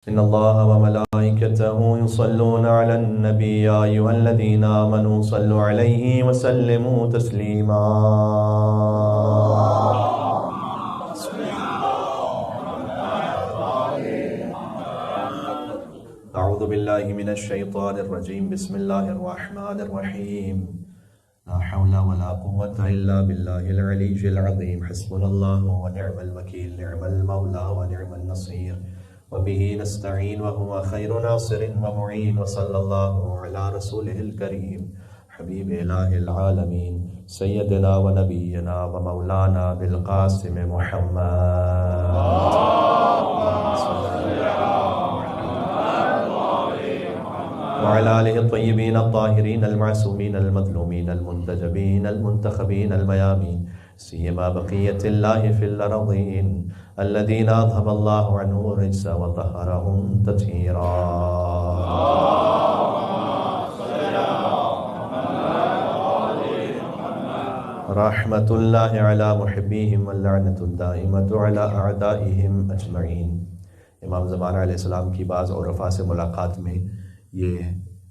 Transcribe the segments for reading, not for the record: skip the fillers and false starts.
إن الله وملائكته يصلون على النبي يا أيها الذين آمنوا صلوا عليه وسلموا تسليما. أعوذ بالله من الشيطان الرجيم. بسم الله الرحمن الرحيم. لا حول ولا قوة إلا بالله العلي العظيم. حسبنا الله ونعم الوكيل. نعم المولى ونعم النصير. وبه نستعين وهو خير ناصر ومعين. وصلى الله على رسوله الكريم حبيب إله العالمين سيدنا ونبينا ومولانا بالقاسم محمد وعلى آله الطيبين الطاهرين المعصومين المظلومين المنتجبين المنتخبين الميامين سيما بقية الله في الأرضين الذين أذهب الله عنهم الرجس وطهرهم تطهيرا. رحمة الله على محبيهم واللعنة الدائمة على أعدائهم أجمعين. امام زمانہ علیہ السلام کی بعض عرفاء سے ملاقات میں یہ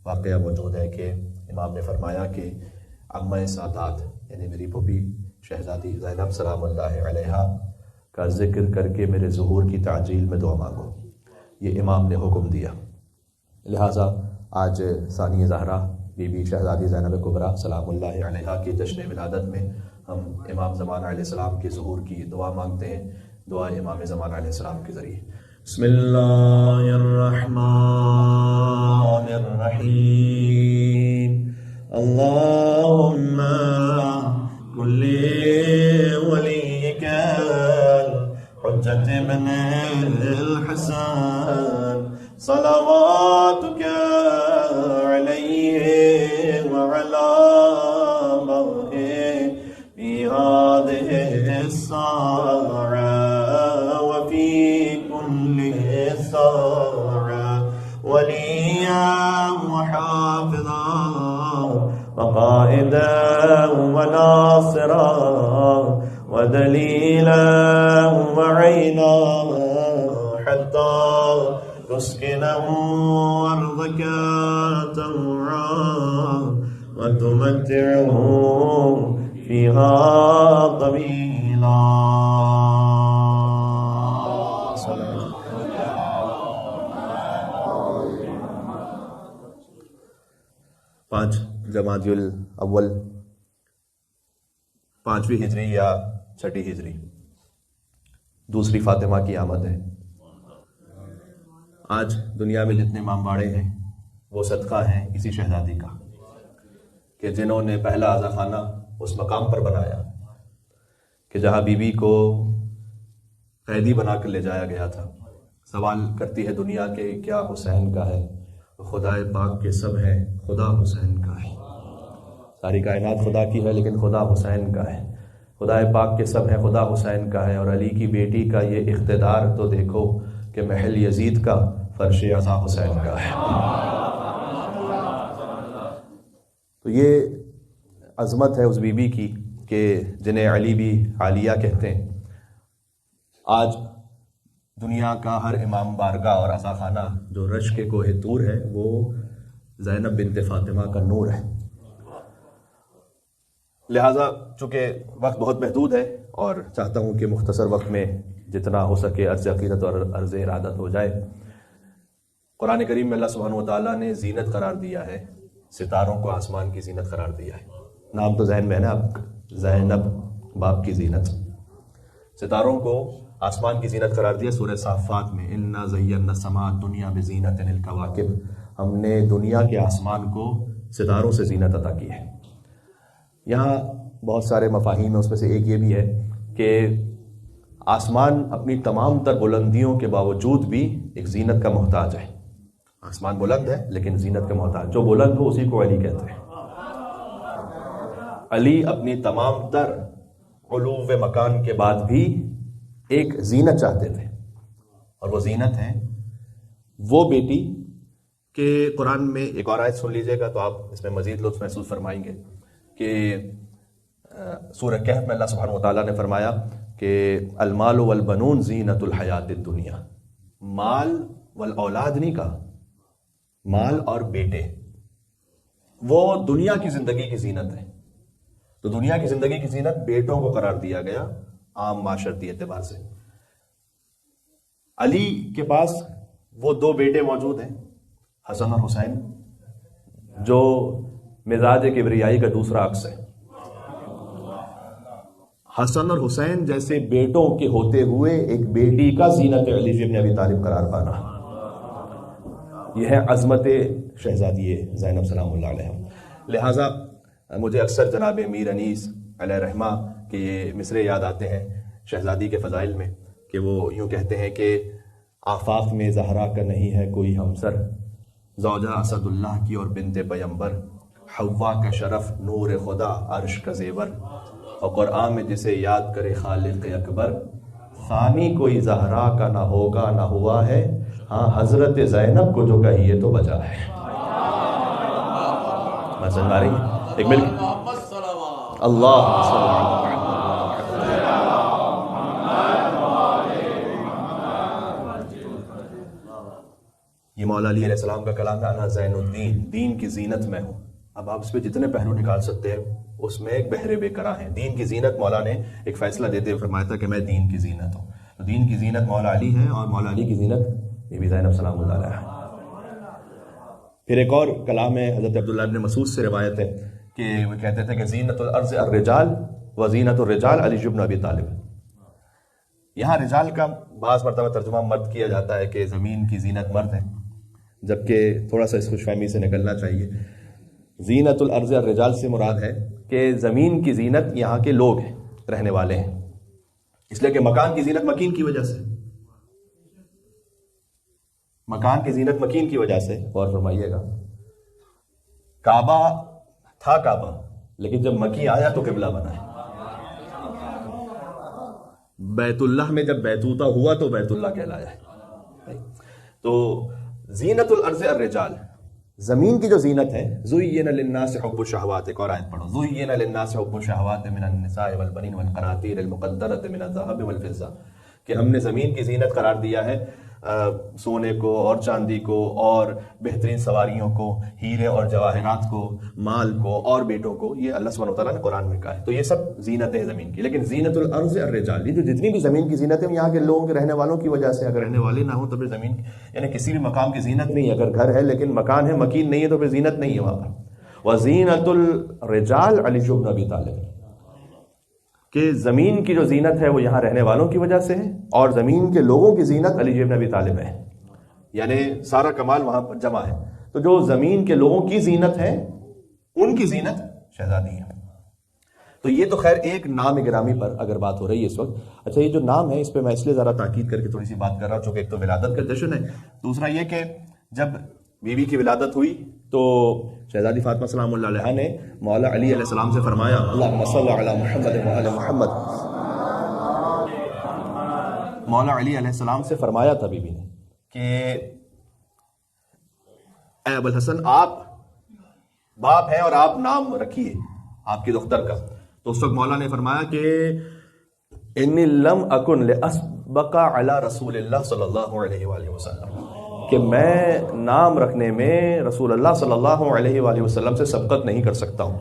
واقعہ موجود ہے کہ امام نے فرمایا کہ عمہ سادات یعنی میری پھوپھی شہزادی زینب سلام اللہ علیہا کا ذکر کر کے میرے ظہور کی تعجیل میں دعا مانگو. یہ امام نے حکم دیا. لہٰذا آج ثانی زہرا بی بی شہزادی زینب کبریٰ سلام اللہ علیہا کی جشن ولادت میں ہم امام زمانہ علیہ السلام کے ظہور کی دعا مانگتے ہیں. دعا امام زمانہ علیہ السلام کے ذریعے. بسم اللہ الرحمن الرحیم. اللہم کل ولیک حجت ابن الحسن صلواتک علیہ وعلا آبائہ فی هذه الساعة وفي كل ساعة وليا وحافظا وقائدا وناصرا ودليلا وعينا حتى تسكنه أرضك طوعا وتمتعه فيها طويلا. پانچ جمادی الاول 5ویں ہجری یا 6ٹھی ہجری دوسری فاطمہ کی آمد ہے. آج دنیا میں جتنے امام باڑے ہیں وہ صدقہ ہیں اسی شہزادی کا کہ جنہوں نے پہلا آزا خانہ اس مقام پر بنایا کہ جہاں بی بی کو قیدی بنا کر لے جایا گیا تھا. سوال کرتی ہے دنیا کہ کیا حسین کا ہے؟ خدا پاک کے سب ہے، خدا حسین کا ہے. ساری کائنات خدا کی ہے لیکن خدا حسین کا ہے. خدا پاک کے سب ہے، خدا حسین کا ہے. اور علی کی بیٹی کا یہ اقتدار تو دیکھو کہ محل یزید کا فرش عزا حسین کا ہے. تو یہ عظمت ہے اس بی بی کی کہ جنہیں علی بھی عالیہ کہتے ہیں. آج دنیا کا ہر امام بارگاہ اور عزا خانہ جو رشک کے کوہ طور ہے وہ زینب بنت فاطمہ کا نور ہے. لہٰذا چونکہ وقت بہت محدود ہے اور چاہتا ہوں کہ مختصر وقت میں جتنا ہو سکے عرض عقیدت اور عرض ارادت ہو جائے. قرآن کریم میں اللہ سبحانہ و تعالیٰ نے زینت قرار دیا ہے، ستاروں کو آسمان کی زینت قرار دیا ہے. نام تو ذہن میں ہے نا آپ، زینب باپ کی زینت. ستاروں کو آسمان کی زینت قرار دیا. سورہ صافات میں انا زینا السماء الدنیا بزینت الکواکب، ہم نے دنیا کے آسمان کو ستاروں سے زینت عطا کی ہے. یہاں بہت سارے مفاہیم ہیں، اس میں سے ایک یہ بھی ہے کہ آسمان اپنی تمام تر بلندیوں کے باوجود بھی ایک زینت کا محتاج ہے. آسمان بلند ہے لیکن زینت کا محتاج. جو بلند ہو اسی کو علی کہتے ہیں. علی اپنی تمام تر علو مکان کے بعد بھی ایک زینت چاہتے تھے، اور وہ زینت ہے وہ بیٹی کہ قرآن میں ایک اور آیت سن لیجئے گا تو آپ اس میں مزید لطف محسوس فرمائیں گے کہ سورہ کہف میں اللہ سبحانہ و تعالیٰ نے فرمایا کہ المال والبنون زینت الحیات الدنیا، مال والاولاد نہیں کہا، مال اور بیٹے وہ دنیا کی زندگی کی زینت ہے. تو دنیا کی زندگی کی زینت بیٹوں کو قرار دیا گیا عام معاشرتی اعتبار سے. علی کے پاس وہ دو بیٹے موجود ہیں، حسن اور حسین، جو مزاج کبریائی کا دوسرا عکس ہے. حسن اور حسین جیسے بیٹوں کے ہوتے ہوئے ایک بیٹی کا زینت علی بن ابی طالب قرار پانا، یہ ہے عظمت شہزادی زینب سلام اللہ علیہ. لہٰذا مجھے اکثر جناب میر انیس علیہ رحمہ کے یہ مصرے یاد آتے ہیں شہزادی کے فضائل میں، کہ وہ یوں کہتے ہیں کہ آفاق میں زہرا کا نہیں ہے کوئی ہمسر، زوجہ اسد اللہ کی اور بنت پیمبر، حوا کا شرف نور خدا عرش کا زیور، اور قرآن میں جسے یاد کرے خالق اکبر، ثانی کوئی زہرا کا نہ ہوگا نہ ہوا ہے، ہاں حضرت زینب کو جو کہیے تو بجا ہے. میں سمجھ آ رہی ہے؟ ایک مل اللہ یہ مولا علی علیہ السلام کا کلام ہے، انا زین الدین، دین کی زینت میں ہوں. اب آپ اس پہ جتنے پہلو نکال سکتے ہیں اس میں ایک بہرے بے کرا ہیں. دین کی زینت، مولا نے ایک فیصلہ دیتے ہوئے فرمایا تھا کہ میں دین کی زینت ہوں. تو دین کی زینت مولا علی ہے، اور مولا علی کی زینت بی بی زینب سلام اللہ علیہ. پھر ایک اور کلام ہے حضرت عبداللہ بن مسعود سے روایت ہے کہ وہ کہتے تھے کہ زینت الارض الرجال و زینت الرجال علی بن ابی طالب. یہاں رجال کا بعض مرتبہ ترجمہ مرد کیا جاتا ہے کہ زمین کی زینت مرد ہے، جبکہ تھوڑا سا اس خوش فہمی سے نکلنا چاہیے. زینت الارض الرجال سے مراد ہے کہ زمین کی زینت یہاں کے لوگ ہیں، رہنے والے ہیں، اس لیے کہ مکان کی زینت مکین کی وجہ سے، مکان کی زینت مکین کی وجہ سے. غور فرمائیے گا، کعبہ تھا کعبہ، لیکن جب مکی آیا تو قبلہ بنا ہے. بیت اللہ میں جب بیتوتا ہوا تو بیت اللہ کہلایا ہے. تو زینت الارض الرجال، زمین کی جو زینت ہے، زُيِّنَ لِلنَّاسِ حُبُّ الشَّهَوَاتِ، ایک اور آیت پڑھو، زُيِّنَ لِلنَّاسِ حُبُّ الشَّهَوَاتِ مِنَ النِّسَاءِ وَالْبَنِينَ وَالْقَنَاطِيرِ الْمُقَنطَرَةِ مِنَ الذَّهَبِ وَالْفِضَّةِ، کہ ہم نے زمین کی زینت قرار دیا ہے سونے کو اور چاندی کو اور بہترین سواریوں کو، ہیرے اور جواہرات کو، مال کو اور بیٹوں کو. یہ اللہ سبحانہ وتعالیٰ نے قرآن میں کہا ہے. تو یہ سب زینت ہے زمین کی. لیکن زینت الارض الرجال، یہ جو جتنی بھی زمین کی زینت ہے یہاں کے لوگوں کے رہنے والوں کی وجہ سے. اگر رہنے والے نہ ہوں تو پھر زمین یعنی کسی بھی مقام کی زینت نہیں ہے. اگر گھر ہے لیکن مکان ہے مکین نہیں ہے تو پھر زینت نہیں ہے وہاں پر. وزینت الرجال علی بن ابی طالب، کہ زمین کی جو زینت ہے وہ یہاں رہنے والوں کی وجہ سے ہے، اور زمین کے لوگوں کی زینت علی بن ابی طالب ہے. یعنی سارا کمال وہاں پر جمع ہے. تو جو زمین کے لوگوں کی زینت ہے ان کی زینت شہزادی ہے. تو یہ تو خیر ایک نام گرامی پر اگر بات ہو رہی ہے اس وقت. اچھا، یہ جو نام ہے اس پہ میں اس لیے ذرا تاکید کر کے تھوڑی سی بات کر رہا ہوں چونکہ ایک تو ولادت کا جشن ہے، دوسرا یہ کہ جب بیوی کی ولادت ہوئی تو شہزادی فاطمہ سلام اللہ علیہ نے مولا علی علیہ السلام سے فرمایا، اللہم صل علی محمد وعلی محمد. مولا علی علیہ السلام سے فرمایا تھا بیوی نے کہ اے ابو الحسن، آپ باپ ہیں اور آپ نام رکھیے آپ کی دختر کا. تو اس وقت مولا نے فرمایا کہ انی لم اکن لاسبق علی رسول اللہ صلی اللہ علیہ وآلہ وسلم، کہ میں نام رکھنے میں رسول اللہ صلی اللہ علیہ وآلہ وسلم سے سبقت نہیں کر سکتا ہوں.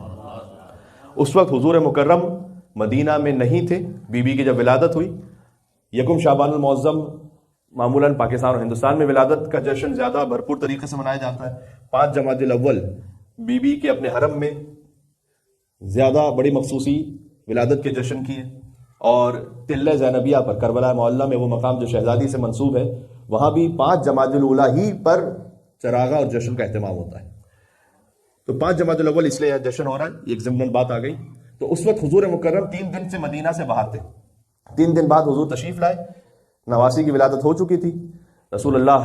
اس وقت حضور مکرم مدینہ میں نہیں تھے. بی کی جب ولادت ہوئی، یکم شعبان المعظم معمولاً پاکستان اور ہندوستان میں ولادت کا جشن زیادہ بھرپور طریقے سے منایا جاتا ہے. 5 جمادی الاول بی کے اپنے حرم میں زیادہ بڑی مخصوصی ولادت کے جشن کیے، اور تلہ زینبیہ پر کربلا معلیٰ میں وہ مقام جو شہزادی سے منسوب ہے وہاں بھی 5 جمادی الاولیٰ ہی پر چراغا اور جشن کا اہتمام ہوتا ہے. تو 5 جمادی الاول اس لیے جشن ہو رہا ہے، ایک ضمن بات آ گئی. تو اس وقت حضور مکرم 3 دن سے مدینہ سے باہر تھے. 3 دن بعد حضور تشریف لائے. نواسی کی ولادت ہو چکی تھی. رسول اللہ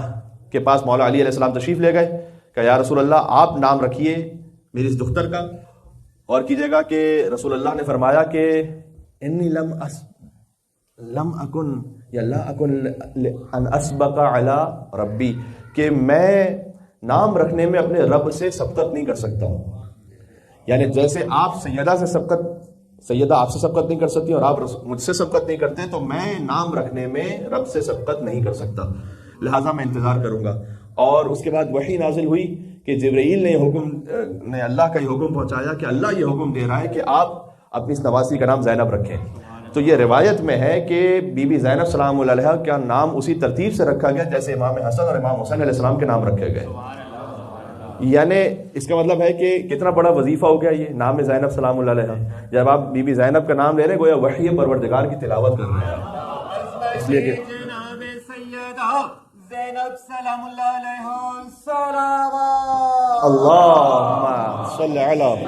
کے پاس مولا علی علیہ السلام تشریف لے گئے کہ یا رسول اللہ آپ نام رکھیے میری اس دختر کا. اور کیجیے گا کہ رسول اللہ نے فرمایا کہ انی لم اکن یا لا اکن ان اسبق علی ربی، کہ میں نام رکھنے میں اپنے رب سے سبقت نہیں کر سکتا ہوں. یعنی جیسے آپ سیدہ آپ سے سبقت نہیں کر سکتی اور آپ مجھ سے سبقت نہیں کرتے، تو میں نام رکھنے میں رب سے سبقت نہیں کر سکتا. لہٰذا میں انتظار کروں گا. اور اس کے بعد وحی نازل ہوئی کہ جبرائیل نے اللہ کا یہ حکم پہنچایا کہ اللہ یہ حکم دے رہا ہے کہ آپ اپنی اس نواسی کا نام زینب رکھیں. تو یہ روایت میں ہے کہ بی بی زینب سلام اللہ علیہا کا نام اسی ترتیب سے رکھا گیا جیسے امام حسن اور امام حسین علیہ السلام کے نام رکھے گئے. یعنی اس کا مطلب ہے کہ کتنا بڑا وظیفہ ہو گیا یہ نام زینب سلام اللہ علیہا. جب آپ بی بی زینب کا نام لے رہے ہیں گویا وحی پروردگار کی تلاوت کر رہے ہیں. اس لیے کہ زینب سلام اللہ علیہ سلام اللہم صلی علی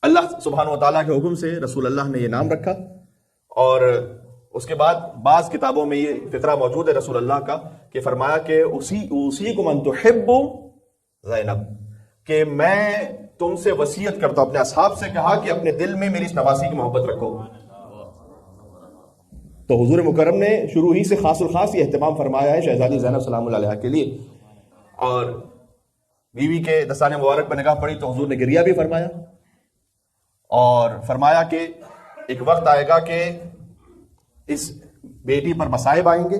اللہ سبحانہ وتعالیٰ کے حکم سے رسول اللہ نے یہ نام رکھا. اور اس کے بعد بعض کتابوں میں یہ فقرہ موجود ہے رسول اللہ کا کہ فرمایا کہ اوصیکم ان تحبوا زینب، کہ میں تم سے وصیت کرتا ہوں، اپنے اصحاب سے کہا کہ اپنے دل میں میری اس نواسی کی محبت رکھو. تو حضور مکرم نے شروع ہی سے خاص الخاص یہ اہتمام فرمایا ہے شہزادی زینب سلام اللہ علیہا کے لیے. اور بیوی کے دستان مبارک پر نگاہ پڑی تو حضور نے گریہ بھی فرمایا اور فرمایا کہ ایک وقت آئے گا کہ اس بیٹی پر مصائب آئیں گے.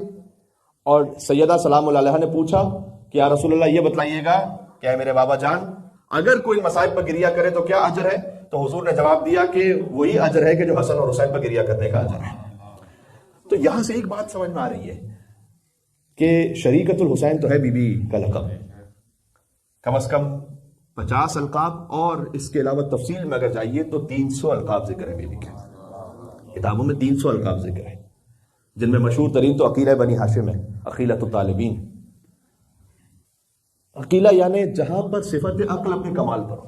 اور سیدہ سلام اللہ علیہا نے پوچھا کہ یا رسول اللہ یہ بتلائیے گا کہ اے میرے بابا جان اگر کوئی مصائب پر گریہ کرے تو کیا اجر ہے؟ تو حضور نے جواب دیا کہ وہی اجر ہے کہ جو حسن اور حسین پر گریہ کرنے کا اجر ہے. تو یہاں سے ایک بات سمجھ میں آ رہی ہے کہ شریکت الحسین تو ہے بی بی کا لقب، کم از کم 50 القاب، اور اس کے علاوہ تفصیل میں اگر جائیے تو 300 القاب ذکر ہے بی بی کے. کتابوں میں 300 القاب ذکر ہے جن میں مشہور ترین تو عقیلہ بنی ہاشم ہے، عقیلۃ الطالبین. عقیلہ یعنی جہاں پر صفت عقل اپنے کمال پر ہو.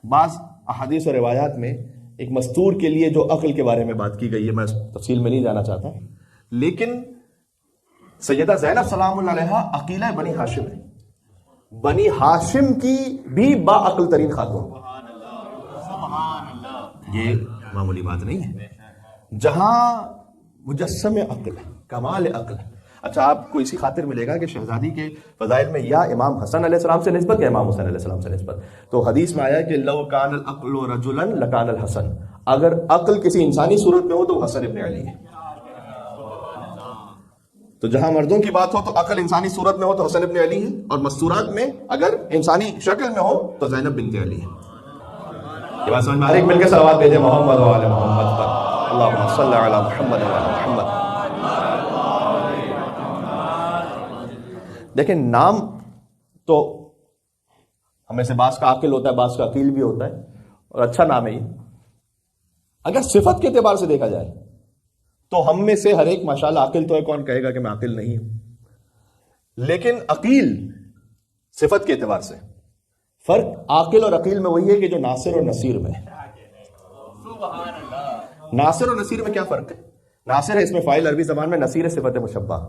بعض احادیث اور روایات میں ایک مستور کے لیے جو عقل کے بارے میں بات کی گئی ہے، میں تفصیل میں نہیں جانا چاہتا، لیکن سیدہ زینب سلام اللہ علیہا عقیلہ بنی ہاشم ہے، بنی ہاشم کی بھی با عقل ترین خاتون. یہ معمولی بات نہیں ہے، جہاں مجسم عقل ہے، کمال عقل ہے. اچھا آپ کو اسی خاطر ملے گا کہ شہزادی کے فضائل میں یا امام حسن علیہ السلام سے نسبت یا امام حسین علیہ السلام سے نسبت. تو حدیث میں آیا کہ لو کان العقل رجلا لکان الحسن، اگر عقل کسی انسانی صورت میں ہو تو حسن ابن علی ہے. تو جہاں مردوں کی بات ہو تو عقل انسانی صورت میں ہو تو حسن ابن علی ہے، اور مستورات میں اگر انسانی شکل میں ہو تو زینب بنت علی ہے. یہ بات سمجھ میں آ رہی ہے؟ مل کے صلوات بھیجیں محمد و آل محمد پر. اللہم صلی علی محمد و آل محمد. دیکھیں نام تو ہمیں سے بعض کا عاقل ہوتا ہے، بعض کا عقیل بھی ہوتا ہے، اور اچھا نام ہے یہ. اگر صفت کے اعتبار سے دیکھا جائے تو ہم میں سے ہر ایک ماشاءاللہ عاقل تو ہے، کون کہے گا کہ میں عاقل نہیں ہوں. لیکن عقیل صفت کے اعتبار سے فرق عاقل اور عقیل میں وہی ہے کہ جو ناصر اور نصیر میں ہے. ناصر اور نصیر میں کیا فرق ہے؟ ناصر ہے اس میں فاعل عربی زبان میں، نصیر ہے صفت مشبہ.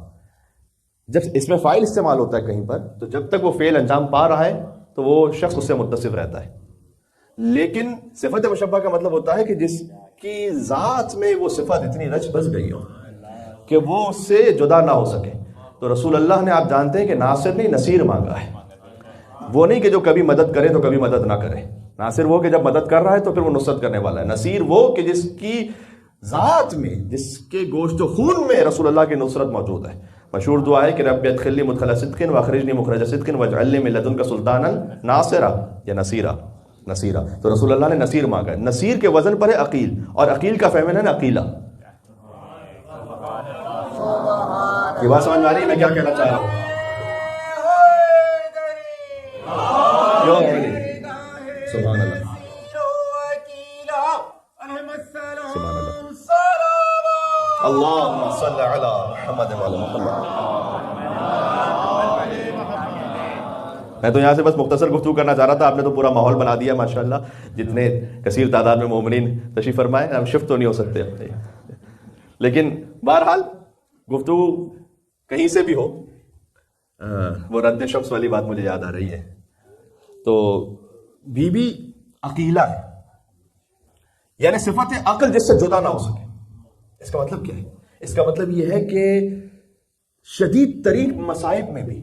جب اس میں فاعل استعمال ہوتا ہے کہیں پر تو جب تک وہ فعل انجام پا رہا ہے تو وہ شخص اس سے متصف رہتا ہے. لیکن صفت مشبہ کا مطلب ہوتا ہے کہ جس کی ذات میں وہ صفت اتنی رچ بس گئی ہو کہ وہ اس سے جدا نہ ہو سکے. تو رسول اللہ نے آپ جانتے ہیں کہ ناصر نہیں نصیر مانگا ہے. وہ نہیں کہ جو کبھی مدد کرے تو کبھی مدد نہ کرے. ناصر وہ کہ جب مدد کر رہا ہے تو پھر وہ نصرت کرنے والا ہے. نصیر وہ کہ جس کی ذات میں، جس کے گوشت و خون میں رسول اللہ کی نصرت موجود ہے. مشہور دعا ہے کہ رب ادخلنی مدخل صدق واخرجنی مخرج صدق واجعل لي من لدنك سلطانا ناصرا یا نصیرا. تو رسول اللہ نے نصیر مانگا ہے. نصیر کے وزن پر ہے عقیل، اور عقیل کا فیمنن ہے عقیلہ. یہ بات سمجھ میں آ رہی ہے میں کیا کہنا چاہ رہا ہوں؟ سبحان اللہ سبحان اللہ. اللہم صلی علی محمد و علی محمد. میں تو یہاں سے بس مختصر گفتگو کرنا چاہ رہا تھا، آپ نے تو پورا ماحول بنا دیا ماشاءاللہ. جتنے کثیر تعداد میں مومنین تشریف فرمائے، ہم شفٹ تو نہیں ہو سکتے لیکن بہرحال گفتگو کہیں سے بھی ہو، وہ رد شمس والی بات مجھے یاد آ رہی ہے. تو بی بی عقیلہ ہے، یعنی صفت عقل جس سے جدا نہ ہو سکے. اس کا مطلب کیا ہے؟ اس کا مطلب یہ ہے کہ شدید ترین مصائب میں بھی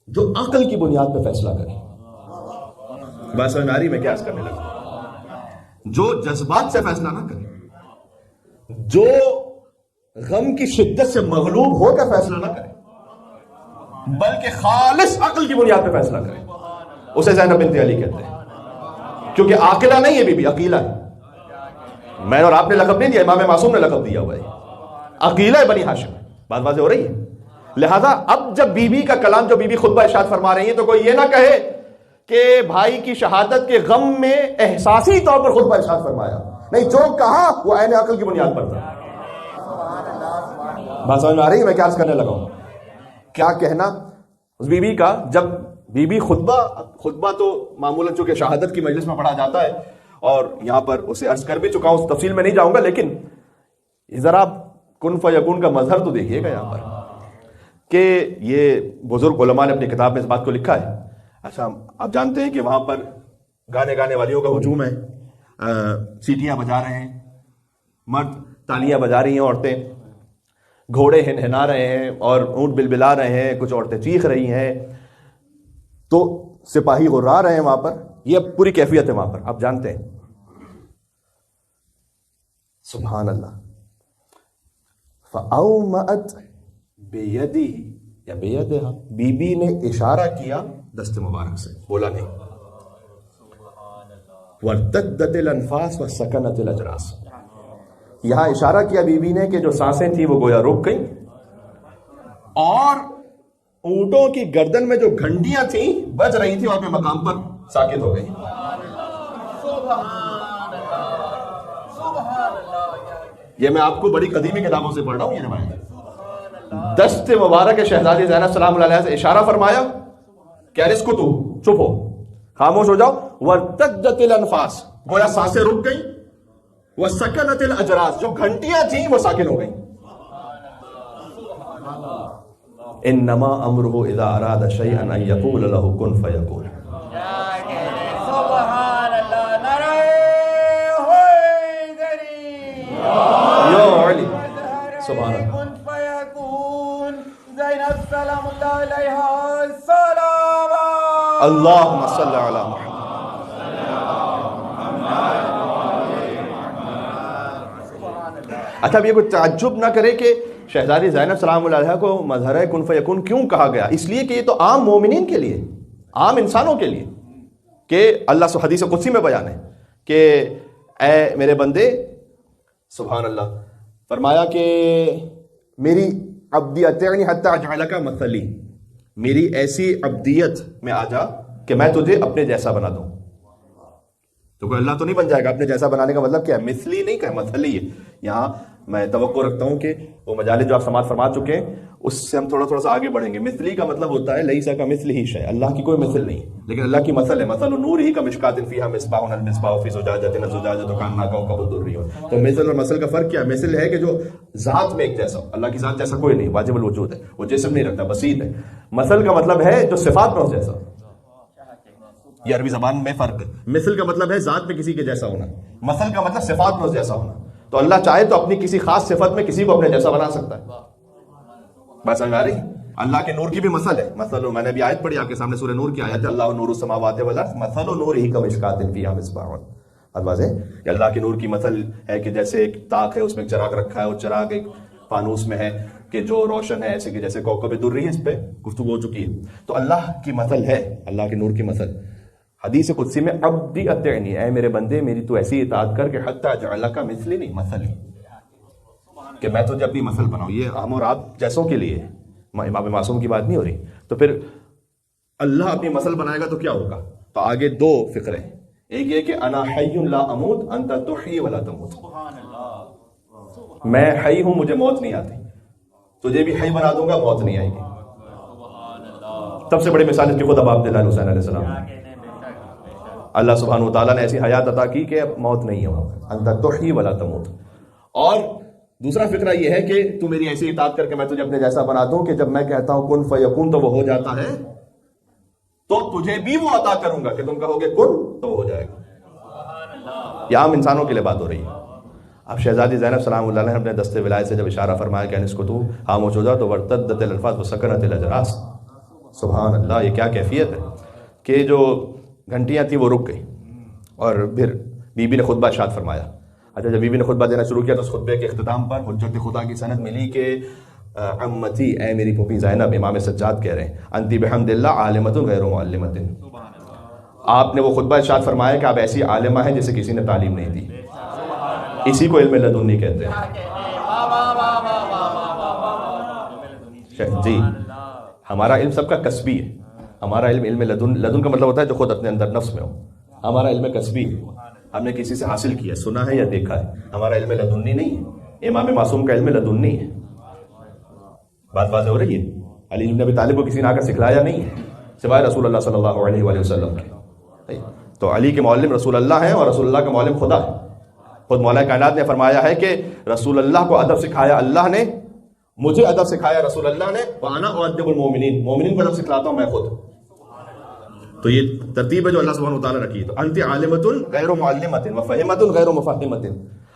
جو عقل کی بنیاد پہ فیصلہ کرے. بات سمجھ میں آ رہی میں کیا کرنے لگا؟ جو جذبات سے فیصلہ نہ کرے, جو غم کی شدت سے مغلوب ہو کر فیصلہ نہ کرے, بلکہ خالص عقل کی بنیاد پہ فیصلہ کرے, اسے زینب بنت علی کہتے ہیں. کیونکہ عاقلہ نہیں ہے بی بی, عقیلہ ہے. میں اور آپ نے لقب نہیں دیا, امام معصوم نے لقب دیا ہوا ہے. عقیلہ بنی ہاشم. بات واضح ہو رہی ہے؟ لہذا اب جب بی بی کا کلام, جو بی بی خطبہ ارشاد فرما رہی ہیں, تو کوئی یہ نہ کہے کہ بھائی کی شہادت کے غم میں احساسی طور پر خطبہ ارشاد فرمایا. نہیں, جو کہا وہ عین عقل کی بنیاد پر تھا. بات سمجھ میں آ رہی ہے میں کیا عرض کرنے لگا ہوں؟ کیا کہنا اس بی بی کا, جب بی بی خطبہ تو معمولاً چونکہ شہادت کی مجلس میں پڑھا جاتا ہے, اور یہاں پر اسے عرض کر بھی چکا ہوں, اس تفصیل میں نہیں جاؤں گا, لیکن ذرا کن فیکون کا مظہر تو دیکھیے گا یہاں پر, کہ یہ بزرگ علماء نے اپنی کتاب میں اس بات کو لکھا ہے. اچھا, آپ جانتے ہیں کہ وہاں پر گانے والیوں کا ہجوم ہے, سیٹیاں بجا رہے ہیں مرد, تالیاں بجا رہی ہیں عورتیں, گھوڑے ہنہنا رہے ہیں اور اونٹ بلبلا رہے ہیں, کچھ عورتیں چیخ رہی ہیں, تو سپاہی غرا رہے ہیں وہاں پر. یہ پوری کیفیت ہے وہاں پر, آپ جانتے ہیں. سبحان اللہ. فَأَوْمَأَتْ بِيَدِهِ یا بِيَدِهَا, بی بی نے اشارہ کیا دست مبارک سے, بولا نہیں. وَارْتَدَّتِ الْأَنْفَاسُ وَسَكَنَتِ الْأَجْرَاسُ, یہاں اشارہ کیا بی بی نے کہ جو سانسیں تھیں وہ گویا رک گئیں, اور اونٹوں کی گردن میں جو گھنٹیاں تھیں بج رہی تھیں, اور اپنے مقام پر ساکت ہو گئی. یہ میں آپ کو بڑی قدیمی کتابوں سے پڑھ رہا ہوں یہ روایت. دست مبارک شہزادی زینب سلام اللہ علیہ سے اشارہ فرمایا کہ اسکتو, چپ ہو, خاموش ہو جاؤ. وارتدت الانفاس, گویا سانسیں رک گئیں. وسکنت الاجراس, جو گھنٹیاں تھیں وہ ساکن ہو گئیں. انما امره اذا اراد شيئا ان يقول له كن فيكون. سبحان اللہ, نعرہ حیدری, یا علی, سبحان اللہ. کن فیکون, زینب سلام اللہ علیہا صلوات. اللہم صلی علی محمد. اچھا, اب یہ کوئی تعجب نہ کرے کہ شہزادی زینب سلام اللہ علیہ کو مظہر کن فیکون کیوں کہا گیا. اس لیے کہ یہ تو عام مومنین کے لیے, عام انسانوں کے لیے, کہ اللہ سے حدیث قدسی میں بیان ہے کہ اے میرے بندے, سبحان اللہ, فرمایا کہ میری عبدیت حتی اجعلک مثلی, میری ایسی عبدیت میں آ جا کہ میں تجھے اپنے جیسا بنا دوں. تو کوئی اللہ تو نہیں بن جائے گا. اپنے جیسا بنانے کا مطلب کیا ہے؟ مثلی نہیں کہ مثلی ہے. یہاں میں توقع رکھتا ہوں کہ وہ مجالس جو آپ سماعت فرما چکے ہیں اس سے ہم تھوڑا سا آگے بڑھیں گے. مثلی کا مطلب ہوتا ہے لیسا کمثلہ شیء, اللہ کی کوئی مثل نہیں, لیکن اللہ کی مثل ہے. مثل نور ہی کمشکات فیہا مصباح, المصباح فی زجاجۃ, الزجاجۃ کانہا کوکب درری. تو مثل اور مثل کا فرق کیا ہے؟ مثل ہے کہ جو ذات میں ایک جیسا ہو. اللہ کی ذات جیسا کوئی نہیں, واجب الوجود ہے, وہ جسم نہیں رکھتا, بسیط ہے. مثل کا مطلب ہے جو صفات میں اس جیسا. یہ عربی زبان میں فرق ہے. مثل کا مطلب ہے ذات میں کسی کے جیسا ہونا, مثل کا مطلب صفات میں اس جیسا ہونا. تو اللہ چاہے تو اپنی کسی خاص صفت میں کسی کو اپنے جیسا بنا سکتا ہے. بات سمجھ آ رہی؟ اللہ کے نور کی بھی مثل ہے. مثل, میں نے ابھی آیت پڑھی آپ کے سامنے, سورہ نور کی آیت ہے, اللہ نور السماوات والارض مثل نورہ کمشکات فیہا مصباح. الفاظ ہے کہ اللہ کے نور کی مثل ہے کہ جیسے ایک طاق ہے, اس میں ایک چراغ رکھا ہے, اور چراغ ایک فانوس میں ہے کہ جو روشن ہے, ایسے کہ جیسے کوکب درری ہے. اس پہ گفتگو ہو چکی ہے. تو اللہ کی مثل ہے, اللہ کے نور کی مثل. حدیث قدسی میں عبدی اطعنی, اے میرے بندے میری تو ایسی اطاعت کر کہ حتی اجعلک مثلی, نہیں مثلی, کہ میں تجھے اپنی مثل بناؤں. یہ ہم اور آپ جیسوں کے لیے, امام معصوم کی بات نہیں ہو رہی. تو پھر اللہ اپنی مثل بنائے گا تو کیا ہوگا؟ تو آگے دو فقرے, ایک یہ کہ انا حی لا اموت انت تحیی ولا تموت, میں حی ہوں مجھے موت نہیں آتی, تجھے بھی حی بنا دوں گا, موت نہیں آئے گی. سب سے بڑی مثال اس کی خود ابا عبداللہ حسین علیہ السلام. اللہ سبحانہ وتعالیٰ نے ایسی حیات عطا کی کہ موت نہیں ہو, انت تحیی ولا تموت. اور دوسرا فقرہ یہ ہے کہ تو میری ایسی اطاعت کر کے میں تجھے اپنے جیسا بنا دوں کہ جب میں کہتا ہوں کن فیکون تو وہ ہو جاتا ہے, تو تجھے بھی وہ عطا کروں گا کہ تم کہو گے کن تو وہ ہو جائے گا. یہ عام انسانوں کے لیے بات ہو رہی ہے. اب شہزادی زینب سلام اللہ علیہ نے اپنے دست ولایت سے جب اشارہ فرمایا کہ اس کو تو خاموش ہو جاؤ, تو ورتدت الانفاس وسکنت الاجراس. سبحان اللہ, یہ کیا کیفیت ہے کہ جو گھنٹیاں تھیں وہ رک گئی, اور پھر بی بی نے خطبہ ارشاد فرمایا. اچھا جب بی بی نے خطبہ دینا شروع کیا تو اس خطبے کے اختتام پر حجت خدا کی سند ملی کہ عمتی، اے میری پھوپھی زینب، امام سجاد کہہ رہے ہیں، انتی بحمد اللہ عالمۃ غیر معلمۃ. آپ نے وہ خطبہ ارشاد فرمایا کہ آپ ایسی عالمہ ہیں جسے کسی نے تعلیم نہیں دی. اسی کو علم لدنی کہتے ہیں. جی ہمارا علم سب کا کسبی ہے. ہمارا علم لدن کا مطلب ہوتا ہے جو خود اپنے اندر نفس میں ہو. ہمارا علم کسبی ہے، ہم نے کسی سے حاصل کیا، سنا ہے یا دیکھا ہے. ہمارا علم لدنی نہیں ہے. امام معصوم کا علم لدنی ہے. بات واضح ہو رہی ہے. علی بن ابی طالب کو کسی نے آ کر سکھلایا نہیں ہے سوائے رسول اللہ صلی اللہ علیہ وآلہ وسلم کے. تو علی کے معلم رسول اللہ ہیں اور رسول اللہ کا معلم خدا ہے. خود مولا کائنات نے فرمایا ہے کہ رسول اللہ کو ادب سکھایا اللہ نے، مجھے ادب سکھایا رسول اللہ نے، وانا اؤدب المؤمنین، مومنین کو ادب سکھلاتا ہوں میں خود. تو یہ ترتیب ہے جو اللہ سبحانہ وتعالیٰ نے رکھی. تو انت عالمۃ غیر معلمۃ وفہمۃ غیر مفہمۃ.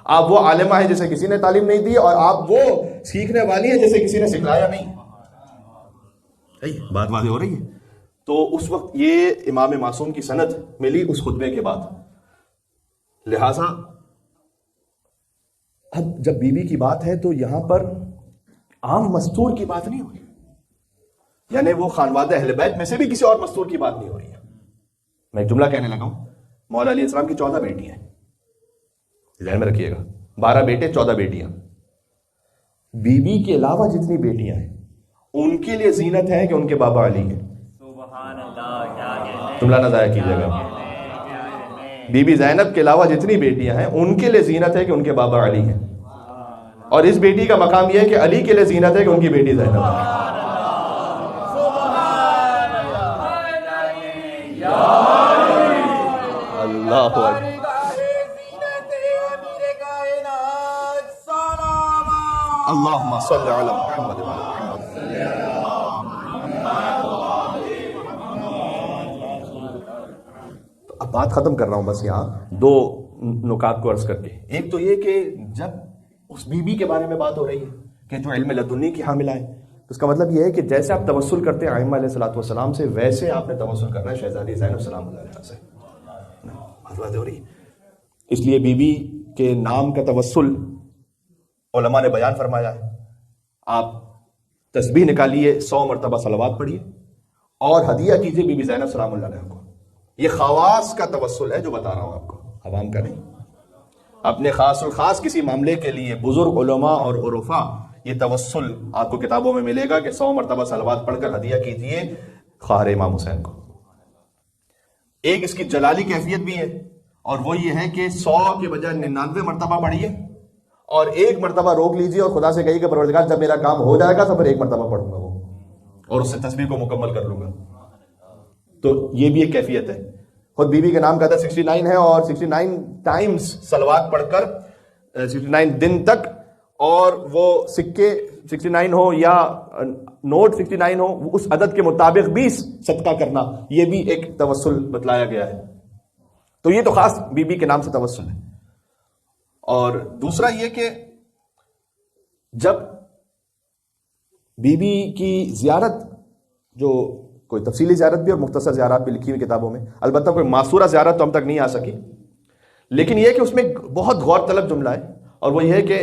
آپ وہ عالمہ ہیں جسے کسی نے تعلیم نہیں دی، اور آپ وہ سیکھنے والی ہیں جسے کسی نے سکھلایا نہیں. بات واضح ہو رہی ہے. تو اس وقت یہ امام معصوم کی سند ملی اس خطبے کے بعد. لہذا اب جب بی بی کی بات ہے تو یہاں پر عام مستور کی بات نہیں ہو رہی، یعنی وہ خانوادہ اہل بیت میں سے بھی کسی اور مستور کی بات نہیں ہو رہی ہے. میں ایک جملہ کہنے لگا ہوں. مولا علیہ السلام کی 14 بیٹیاں ہیں، ذہن میں رکھیے گا. 12 بیٹے 14 بیٹیاں. بی بی کے علاوہ جتنی بیٹیاں ہیں ان کے لیے زینت ہے کہ ان کے بابا علی ہیں. جملہ نہ ضائع کیجیے گا. بی بی زینب کے علاوہ جتنی بیٹیاں ہیں ان کے لیے زینت ہے کہ ان کے بابا علی ہیں. اور اس بیٹی کا مقام یہ ہے کہ علی کے لیے زینت ہے کہ ان کی بیٹی زینب ہے. اللہ اکبر. اللہم صلی علی محمد. اب بات ختم کر رہا ہوں بس یہاں 2 نکات کو عرض کر کے. ایک تو یہ کہ جب اس بی بی کے بارے میں بات ہو رہی ہے کہ جو علم لدنی کی حاملہ ہے، تو اس کا مطلب یہ ہے کہ جیسے آپ توسل کرتے ہیں ائمہ علیہ الصلوۃ والسلام سے، ویسے آپ نے توسل کرنا ہے شہزادی زینب سلام اللہ علیہا سے. بات ہو رہی ہے. اس لیے بی بی کے نام کا توسل علماء نے بیان فرمایا ہے. آپ تسبیح نکالیے، 100 مرتبہ صلوات پڑھیے اور ہدیہ کیجیے بی بی زینب سلام اللہ علیہا کو. یہ خواص کا توسل ہے جو بتا رہا ہوں آپ کو، عوام کا نہیں. اپنے خاص اور خاص کسی معاملے کے لیے بزرگ علماء اور عرفاء یہ توسل آپ کو کتابوں میں ملے گا کہ 100 مرتبہ صلوات پڑھ کر ہدیہ کیجیے خواہر امام حسین کو. ایک اس کی جلالی کیفیت بھی ہے، اور وہ یہ ہے کہ 100 کے بجائے 99 مرتبہ پڑھیے اور 1 مرتبہ روک لیجیے اور خدا سے کہیے کہ پروردگار جب میرا کام ہو جائے گا تو پھر 1 مرتبہ پڑھوں گا وہ، اور اس سے تسبیح کو مکمل کر لوں گا. تو یہ بھی ایک کیفیت ہے. خود بی بی کے نام کا عدد 69 ہے، اور 69 ٹائمز صلوات پڑھ کر 69 دن تک، اور وہ سکے 69 ہو یا نوٹ 69 ہو، اس عدد کے مطابق بھی صدقہ کرنا، یہ بھی ایک توسل بتلایا گیا ہے. تو یہ تو خاص بی بی کے نام سے توسل ہے. اور دوسرا یہ کہ جب بی بی کی زیارت، جو کوئی تفصیلی زیارت بھی اور مختصر زیارت بھی لکھی ہوئی کتابوں میں، البتہ کوئی معصورہ زیارت تو ہم تک نہیں آ سکی، لیکن یہ کہ اس میں بہت غور طلب جملہ ہے، اور وہ یہ ہے کہ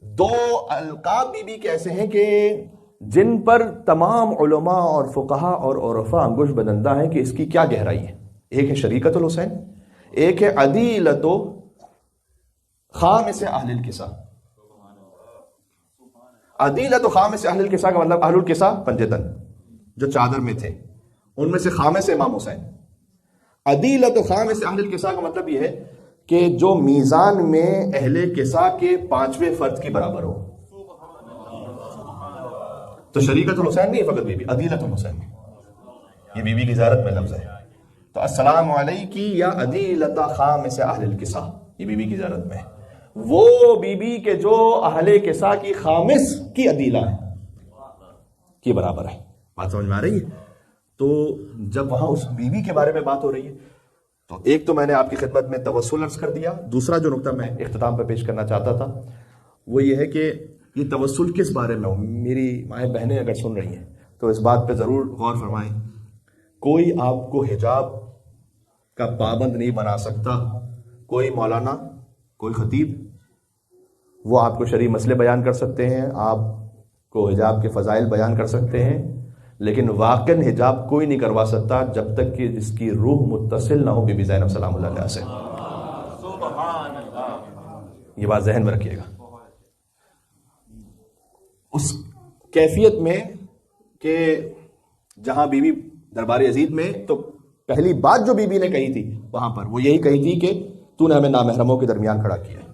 2 القاب بی بی کے ایسے ہیں کہ جن پر تمام علماء اور فقہاء اور عرفاء انگشت بدندہ ہیں کہ اس کی کیا گہرائی ہے. ایک ہے شریکت الحسین، ایک ہے عدیلۃ خامس اہل الکسا. عدیلۃ خامس اہل الکسا کا مطلب اہل الکسا پنجتن جو چادر میں تھے، ان میں سے خامس امام حسین. عدیلۃ خامس اہل الکسا کا مطلب یہ ہے کہ جو میزان میں اہل کسا کے 5ویں فرد کی برابر ہو. تو شریکت الحسین نہیں فقط بی بی، عدیلۃ الحسین، یہ بی بی کی زیارت میں لفظ ہے. تو السلام علیکی یا عدیلۃ خامس اہل الکسا، یہ بی بی کی زیارت میں وہ بی بی کے جو اہل کسا کی خامس کی عدیلہ ہے کی برابر ہے. بات سمجھ میں آ رہی ہے؟ تو جب وہاں اس بی بی کے بارے میں بات ہو رہی ہے تو ایک تو میں نے آپ کی خدمت میں توسل عرض کر دیا. دوسرا جو نقطہ میں اختتام پہ پیش کرنا چاہتا تھا وہ یہ ہے کہ یہ توسل کس بارے میں ہو. میری مائیں بہنیں اگر سن رہی ہیں تو اس بات پہ ضرور غور فرمائیں. کوئی آپ کو حجاب کا پابند نہیں بنا سکتا کوئی مولانا، کوئی خطیب، وہ آپ کو شرعی مسئلے بیان کر سکتے ہیں، آپ کو حجاب کے فضائل بیان کر سکتے ہیں، لیکن واقعاً حجاب کوئی نہیں کروا سکتا جب تک کہ جس کی روح متصل نہ ہو بی بی زینب سلام اللہ علیہ سے۔ یہ بات ذہن میں رکھیے گا۔ اس کیفیت میں کہ جہاں بی بی دربار یزید میں، تو پہلی بات جو بی بی نے کہی تھی وہاں پر وہ یہی کہی تھی کہ تو نے ہمیں نامحرموں کے درمیان کھڑا کیا ہے۔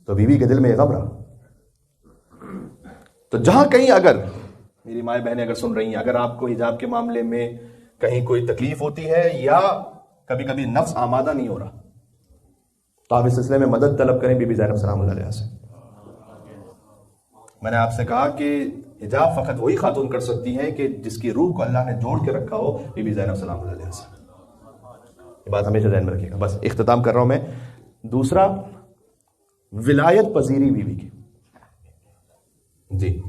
تو بی بی کے دل میں یہ غم رہا۔ تو جہاں کہیں اگر میری مائیں بہنیں اگر سن رہی ہیں، اگر آپ کو حجاب کے معاملے میں کہیں کوئی تکلیف ہوتی ہے یا کبھی کبھی نفس آمادہ نہیں ہو رہا، تو آپ اس سلسلے میں مدد طلب کریں بی بی زینب سلام اللہ علیہ سے۔ میں نے آپ سے کہا کہ حجاب فقط وہی خاتون کر سکتی ہیں کہ جس کی روح کو اللہ نے جوڑ کے رکھا ہو بی بی زینب سلام اللہ علیہ سے۔ یہ بات ہمیشہ ذہن میں رکھیے گا۔ بس اختتام کر رہا ہوں میں۔ دوسرا، ولایت پذیری بیوی کی۔ جی،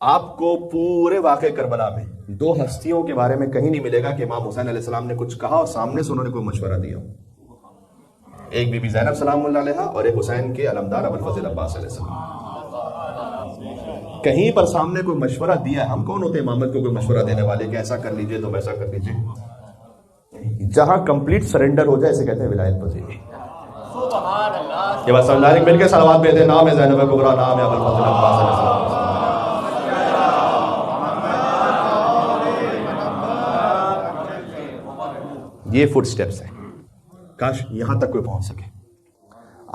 آپ کو پورے واقع کربلا میں دو ہستیوں کے بارے میں کہیں نہیں ملے گا کہ امام حسین علیہ السلام نے کچھ کہا اور سامنے سے انہوں نے کوئی مشورہ دیا ہو۔ ایک بی بی زینب سلام اللہ علیہ اور ایک حسین کے علمدار ابوالفضل عباس علیہ السلام۔ کہیں پر سامنے کوئی مشورہ دیا ہے؟ ہم کون ہوتے ہیں امامت کو کوئی مشورہ دینے والے کہ ایسا کر لیجئے تو ویسا کر لیجئے؟ جہاں کمپلیٹ سرنڈر ہو جائے اسے کہتے ہیں ولایت پذیری۔ یہ بات سمجھا رہے ہیں؟ مل کے صلوات بھیجتے ہیں، نام ہے زینب کبریٰ، نام ہے ابوالفضل عباس علیہ السلام۔ یہ فٹ سٹیپس ہیں، کاش یہاں تک کوئی پہنچ سکے۔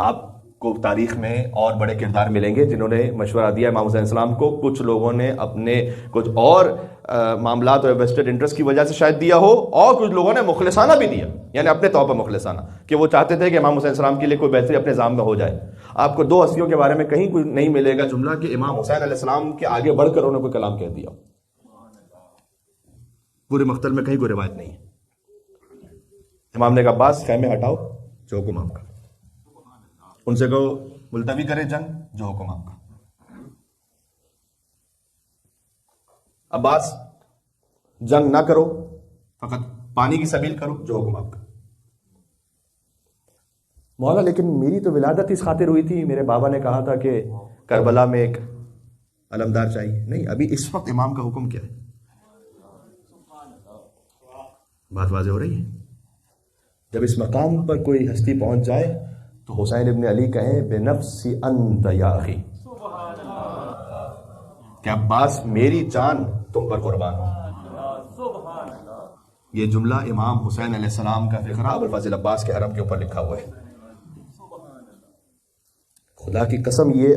آپ کو تاریخ میں اور بڑے کردار ملیں گے جنہوں نے مشورہ دیا امام حسین السلام کو۔ کچھ لوگوں نے اپنے کچھ اور معاملات اور ویسٹڈ انٹرسٹ کی وجہ سے شاید دیا ہو، اور کچھ لوگوں نے مخلصانہ بھی دیا، یعنی اپنے طور پر مخلصانہ، کہ وہ چاہتے تھے کہ امام حسین السلام کے لیے کوئی بہتری اپنے نظام میں ہو جائے۔ آپ کو دو ہستیوں کے بارے میں کہیں کوئی نہیں ملے گا جملہ کہ امام حسین علیہ السلام کے آگے بڑھ کر انہوں نے کوئی کلام کہہ دیا۔ پورے مقتل میں کہیں کوئی روایت نہیں ہے۔ امام نے کہا عباس خیمے ہٹاؤ، جو حکم آپ کا۔ ان سے کہو ملتوی کرے جنگ، جو حکم آپ کا۔ عباس جنگ نہ کرو، فقط پانی کی سبیل کرو، جو حکم آپ کا۔ مولا لیکن میری تو ولادت اس خاطر ہوئی تھی، میرے بابا نے کہا تھا کہ کربلا میں ایک علمدار چاہیے۔ نہیں، ابھی اس وقت امام کا حکم کیا ہے؟ بات واضح ہو رہی ہے؟ جب اس مقام پر کوئی ہستی پہنچ جائے تو حسین ابن علی کہیں بنفسی انت یا اخی، کہ عباس میری جان تم پر قربان ہو۔ یہ جملہ امام حسین علیہ السلام کا فقرہ ابوالفضل عباس کے حرم کے اوپر لکھا ہوا ہے۔ خدا کی قسم یہ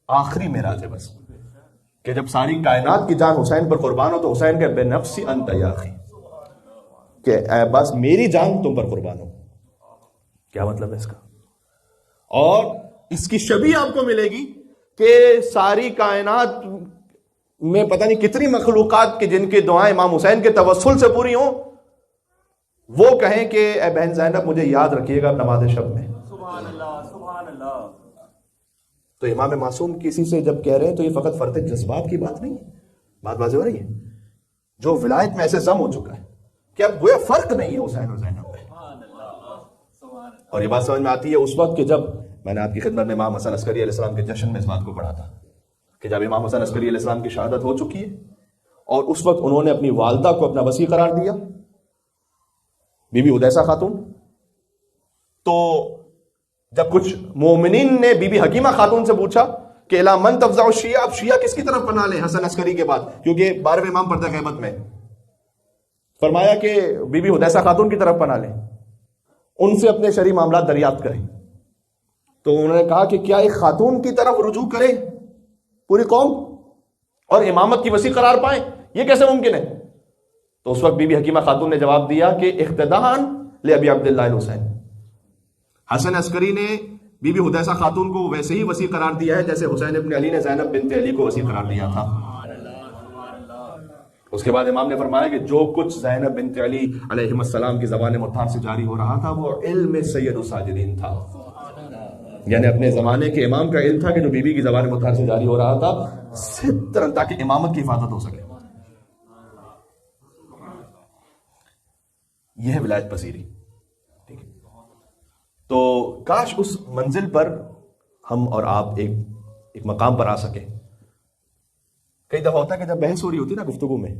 آخری معراج ہے بس، کہ جب ساری کائنات کی جان حسین پر قربان ہو تو حسین کہ بنفسی انت یا اخی، کہ اے عباس میری جان تم پر قربان ہو۔ کیا مطلب ہے اس کا؟ اور اس کی شبیہ آپ کو ملے گی کہ ساری کائنات میں پتہ نہیں کتنی مخلوقات کے جن کی دعائیں امام حسین کے توسل سے پوری ہوں، وہ کہیں کہ اے بہن زینب مجھے یاد رکھیے گا نماز شب میں۔ سبحان اللہ، سبحان اللہ۔ تو امام معصوم کسی سے جب کہہ رہے ہیں تو یہ فقط فرد جذبات کی بات نہیں ہے، بات واضح ہو رہی ہے، جو ولایت میں ایسے ضم ہو چکا ہے کہ اب گویا فرق نہیں ہے حسین اور زینب میں۔ اور یہ بات سمجھ میں آتی ہے اس وقت کہ جب میں نے آپ کی خدمت میں امام حسن عسکری علیہ السلام کے جشن میں اس بات کو پڑھا تھا کہ جب امام حسن عسکری علیہ السلام کی شہادت ہو چکی ہے اور اس وقت انہوں نے اپنی والدہ کو اپنا وصی قرار دیا، بی بی حدیثہ خاتون، تو جب کچھ مومنین نے بی بی حکیمہ خاتون سے پوچھا کہ الا من تفزع الشیعہ، اب شیعہ کس کی طرف پناہ لیں حسن عسکری کے بعد، کیونکہ 12ویں امام پردہ غیبت میں، فرمایا کہ بی بی حدیثہ خاتون کی طرف پناہ لیں، ان سے اپنے شرعی معاملات دریافت کریں۔ تو انہوں نے کہا کہ کیا ایک خاتون کی طرف رجوع کرے پوری قوم اور امامت کی وسیع قرار پائیں، یہ کیسے ممکن ہے؟ تو اس وقت بی بی حکیمہ خاتون نے جواب دیا کہ اقتداء لابی عبداللہ الحسین، حسن عسکری نے بی بی حدیثہ خاتون کو ویسے ہی وسیع قرار دیا ہے جیسے حسین ابن علی نے زینب بنت علی کو وسیع قرار دیا تھا۔ اس کے بعد امام نے فرمایا کہ جو کچھ زینب بنت علی علیہ السلام کی زبان مطہر سے جاری ہو رہا تھا وہ علم سید الساجدین تھا، یعنی اپنے زمانے کے امام کا علم تھا کہ جو بی بی کی زبان مطہر سے جاری ہو رہا تھا سترن، تاکہ امامت کی حفاظت ہو سکے۔ یہ ہے ولایت پذیری۔ تو کاش اس منزل پر ہم اور آپ ایک مقام پر آ سکیں. کئی دفعہ ہوتا ہے کہ جب بحث ہو رہی ہوتی ہے نا گفتگو میں،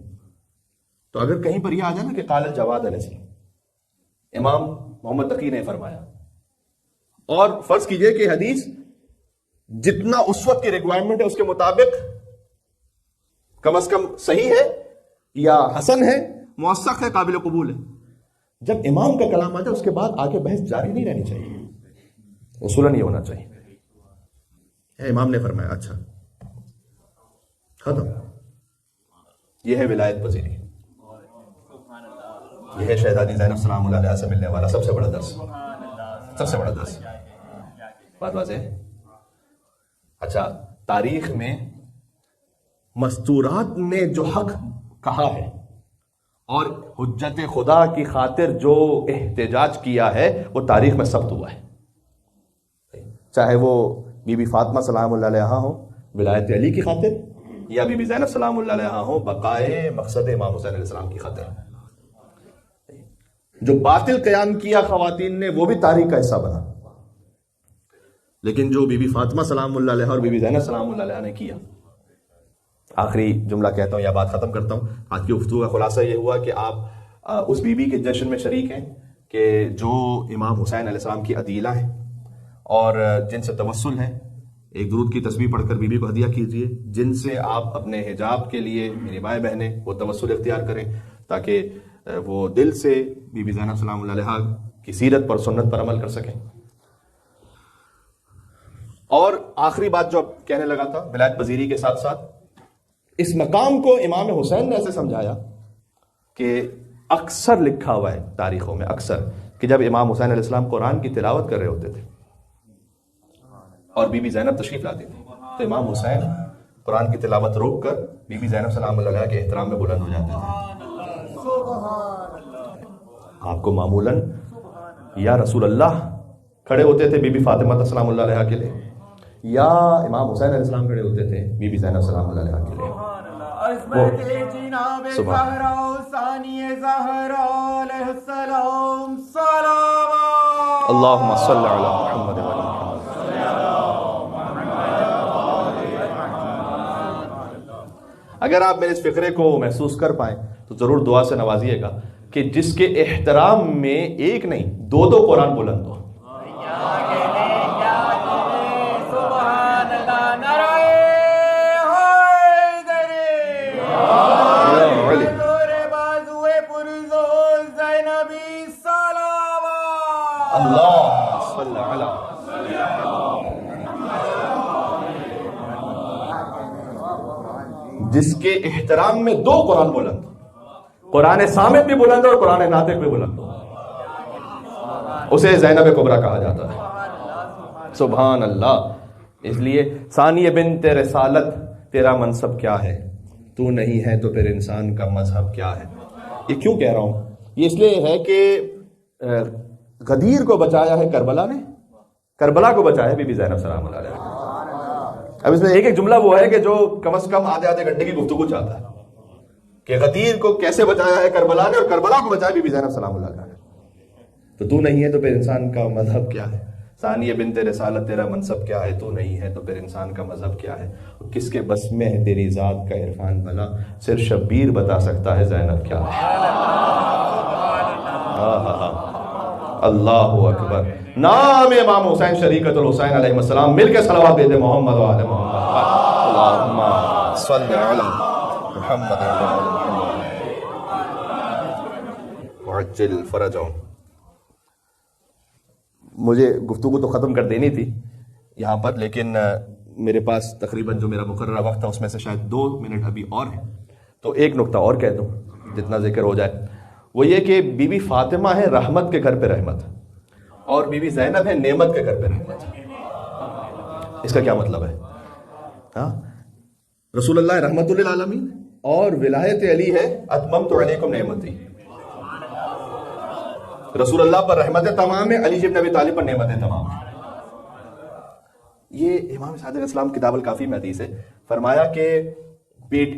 تو اگر کہیں پر یہ آ جائے نا کہ قال الجواد علیہ السلام، امام محمد تقی نے فرمایا، اور فرض کیجئے کہ حدیث جتنا اس وقت کی ریکوائرمنٹ ہے اس کے مطابق کم از کم صحیح ہے یا حسن ہے، موثق ہے، قابل قبول ہے، جب امام کا کلام آ جائے اس کے بعد آگے بحث جاری نہیں رہنی چاہیے، اصولاً یہ ہونا چاہیے. امام نے فرمایا اچھا ختم. یہ ہے ولایت پذیری، یہ ہے شہزادی زینب سلام اللہ علیہ سے ملنے والا سب سے بڑا درس، سب سے بڑا درس. بات واضح ہے؟ اچھا، تاریخ میں مستورات نے جو حق کہا ہے اور حجت خدا کی خاطر جو احتجاج کیا ہے وہ تاریخ میں ثبت ہوا ہے، چاہے وہ بی بی فاطمہ سلام اللہ علیہا ہو ولایت علی کی خاطر، یا بی بی زینب سلام اللہ علیہا ہو بقائے مقصد امام حسین علیہ السلام کی خاطر. جو باطل قیام کیا خواتین نے وہ بھی تاریخ کا حصہ بنا، لیکن جو بی بی فاطمہ سلام اللہ علیہا اور بی بی زینب سلام اللہ علیہا نے کیا. آخری جملہ کہتا ہوں یا بات ختم کرتا ہوں. آج کی گفتگو کا خلاصہ یہ ہوا کہ آپ اس بی بی کے جشن میں شریک ہیں کہ جو امام حسین علیہ السلام کی عدیلہ ہیں اور جن سے توسل ہے. ایک درود کی تسبیح پڑھ کر بی بی کو ہدیہ کیجیے، جن سے آپ اپنے حجاب کے لیے میری مائیں بہنیں وہ توسل اختیار کریں تاکہ وہ دل سے بی بی زینب سلام اللہ علیہا کی سیرت پر سنت پر عمل کر سکیں. اور آخری بات جو اب کہنے لگا تھا ولایت پذیری کے ساتھ ساتھ اس مقام کو امام حسین نے ایسے سمجھایا کہ اکثر لکھا ہوا ہے تاریخوں میں اکثر کہ جب امام حسین علیہ السلام قرآن کی تلاوت کر رہے ہوتے تھے اور بی بی زینب تشریف لاتی تھی تو امام حسین قرآن کی تلاوت روک کر بی بی زینب سلام اللہ علیہ کے احترام میں بلند ہو جاتے تھے. آپ کو معمولاً یا رسول اللہ کھڑے ہوتے تھے بی بی فاطمہ سلام اللہ علیہ کے لیے، یا امام حسین علیہ السلام کھڑے ہوتے تھے بی بی زینب سلام اللہ علیہ کے لیے. اللہم صلی علی محمد و علی محمد. اگر آپ میرے اس فقرے کو محسوس کر پائیں تو ضرور دعا سے نوازیے گا کہ جس کے احترام میں ایک نہیں دو قرآن بلند ہو. جس کے احترام میں دو قرآن بلند ہو، قرآن صامت بھی بلند ہو اور قرآن ناطق بھی بلند ہو، اسے زینب کبریٰ کہا جاتا ہے. سبحان اللہ. اس لیے ثانیہ بنت رسالت تیرا منصب کیا ہے، تو نہیں ہے تو پھر انسان کا مذہب کیا ہے. یہ کیوں کہہ رہا ہوں؟ یہ اس لیے ہے کہ غدیر کو بچایا ہے کربلا نے، کربلا کو بچایا ہے بی بی زینب سلام اللہ علیہ. اب اس میں ایک جملہ وہ ہے کہ جو کم از کم آدھے گھنٹے کی گفتگو چاہتا ہے کہ غدیر کو کیسے بچایا ہے کربلا نے اور کربلا کو بچایا بی بی زینب سلام اللہ علیہ. تو نہیں ہے تو پھر انسان کا مذہب کیا ہے. ثانیہ بنت رسالت تیرا منصب کیا ہے، تو نہیں ہے تو پھر انسان کا مذہب کیا ہے. کس کے بس میں ہے تیری ذات کا عرفان بھلا، صرف شبیر بتا سکتا ہے زینب کیا ہے. اللہ اکبر. نام امام حسین شریکت الحسین علیہ السلام، مل کے صلوات دے دے محمد و آل محمد. اللہم صلی علی محمد و آل محمد وعجل فرجہم. مجھے گفتگو تو ختم کر دینی تھی یہاں پر، لیکن میرے پاس تقریباً جو میرا مقررہ وقت تھا اس میں سے شاید 2 منٹ ابھی اور ہیں، تو ایک نقطہ اور کہہ دوں جتنا ذکر ہو جائے. وہ یہ کہ بی بی فاطمہ ہے رحمت کے گھر پہ رحمت، اور بی بی زینب ہے نعمت کے گھر پہ رحمت. اس کا کیا مطلب ہے؟ ہاں، رسول اللہ رحمت للعالمین اور ولایت علی ہے اتممت علیکم نعمتی. رسول اللہ پر رحمت تمام ہے، علی بن ابی طالب پر نعمت تمام ہے. یہ امام صادق علیہ السلام کتاب الکافی میں حدیث ہے، فرمایا کہ